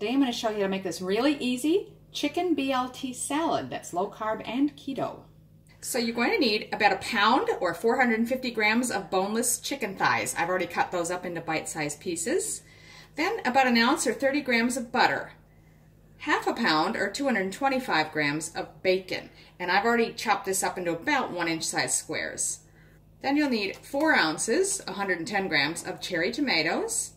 Today I'm going to show you how to make this really easy chicken BLT salad that's low carb and keto. So you're going to need about a pound or 450 grams of boneless chicken thighs. I've already cut those up into bite-sized pieces. Then about an ounce or 30 grams of butter. Half a pound or 225 grams of bacon. And I've already chopped this up into about 1-inch size squares. Then you'll need 4 ounces, 110 grams of cherry tomatoes,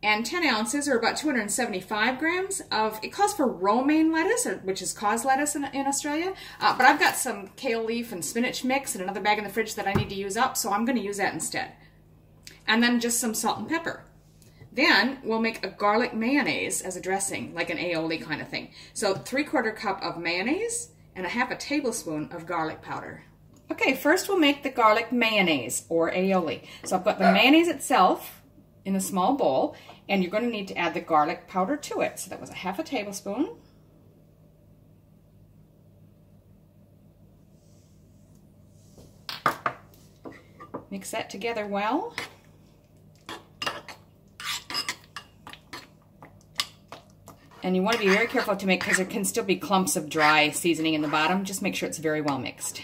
and 10 ounces, or about 275 grams of, it calls for romaine lettuce, which is cause lettuce in Australia, but I've got some kale leaf and spinach mix and another bag in the fridge that I need to use up, so I'm going to use that instead. And then just some salt and pepper. Then we'll make a garlic mayonnaise as a dressing, like an aioli kind of thing. So 3/4 cup of mayonnaise and a half a tablespoon of garlic powder. Okay, first we'll make the garlic mayonnaise, or aioli. So I've got the mayonnaise itself in a small bowl, and you're going to need to add the garlic powder to it. So that was a half a tablespoon. Mix that together well. And you want to be very careful to make, because there can still be clumps of dry seasoning in the bottom. Just make sure it's very well mixed.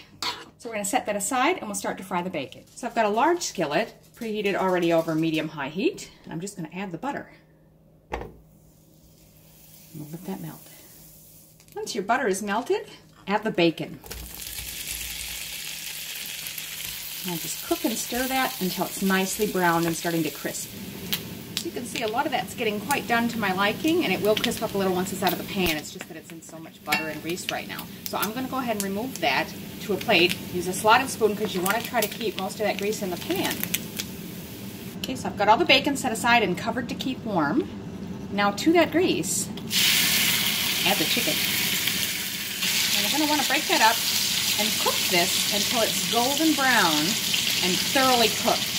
So we're going to set that aside and we'll start to fry the bacon. So I've got a large skillet preheated already over medium-high heat, and I'm just going to add the butter. And we'll let that melt. Once your butter is melted, add the bacon. And just cook and stir that until it's nicely browned and starting to crisp. You can see a lot of that's getting quite done to my liking, and it will crisp up a little once it's out of the pan. It's just that it's in so much butter and grease right now. So I'm going to go ahead and remove that to a plate. Use a slotted spoon because you want to try to keep most of that grease in the pan. Okay, so I've got all the bacon set aside and covered to keep warm. Now to that grease, add the chicken. And you're going to want to break that up and cook this until it's golden brown and thoroughly cooked.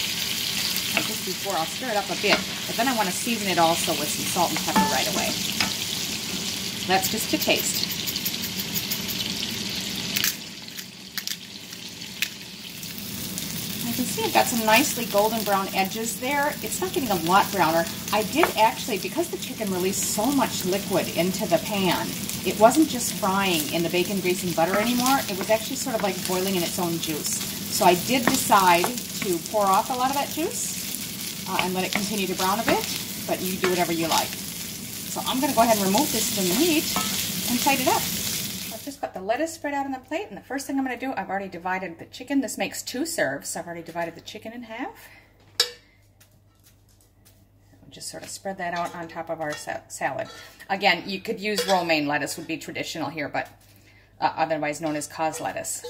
Just before, I'll stir it up a bit, but then I want to season it also with some salt and pepper right away. That's just to taste. You can see I've got some nicely golden brown edges there. It's not getting a lot browner. I did actually, because the chicken released so much liquid into the pan, it wasn't just frying in the bacon, grease, and butter anymore. It was actually sort of like boiling in its own juice. So I did decide to pour off a lot of that juice and let it continue to brown a bit, but you do whatever you like. So I'm going to go ahead and remove this from the heat and plate it up. I've just got the lettuce spread out on the plate, and the first thing I'm going to do, I've already divided the chicken. This makes 2 serves, so I've already divided the chicken in half. We'll just sort of spread that out on top of our salad. Again, you could use romaine lettuce, would be traditional here, but otherwise known as cause lettuce.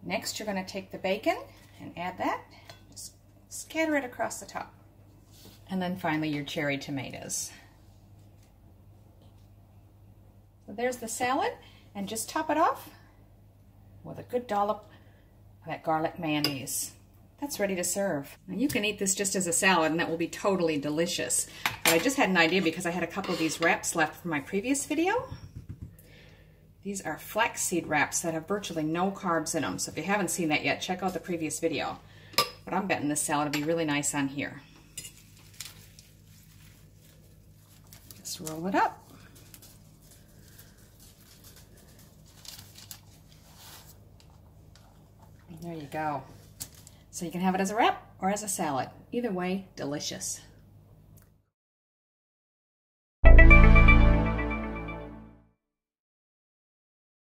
Next, you're going to take the bacon and add that. Just scatter it across the top. And then finally your cherry tomatoes. So there's the salad, and just top it off with a good dollop of that garlic mayonnaise. That's ready to serve. Now you can eat this just as a salad, and that will be totally delicious. But I just had an idea because I had a couple of these wraps left from my previous video. These are flaxseed wraps that have virtually no carbs in them. So if you haven't seen that yet, check out the previous video. But I'm betting this salad will be really nice on here. Just roll it up. And there you go. So you can have it as a wrap or as a salad. Either way, delicious.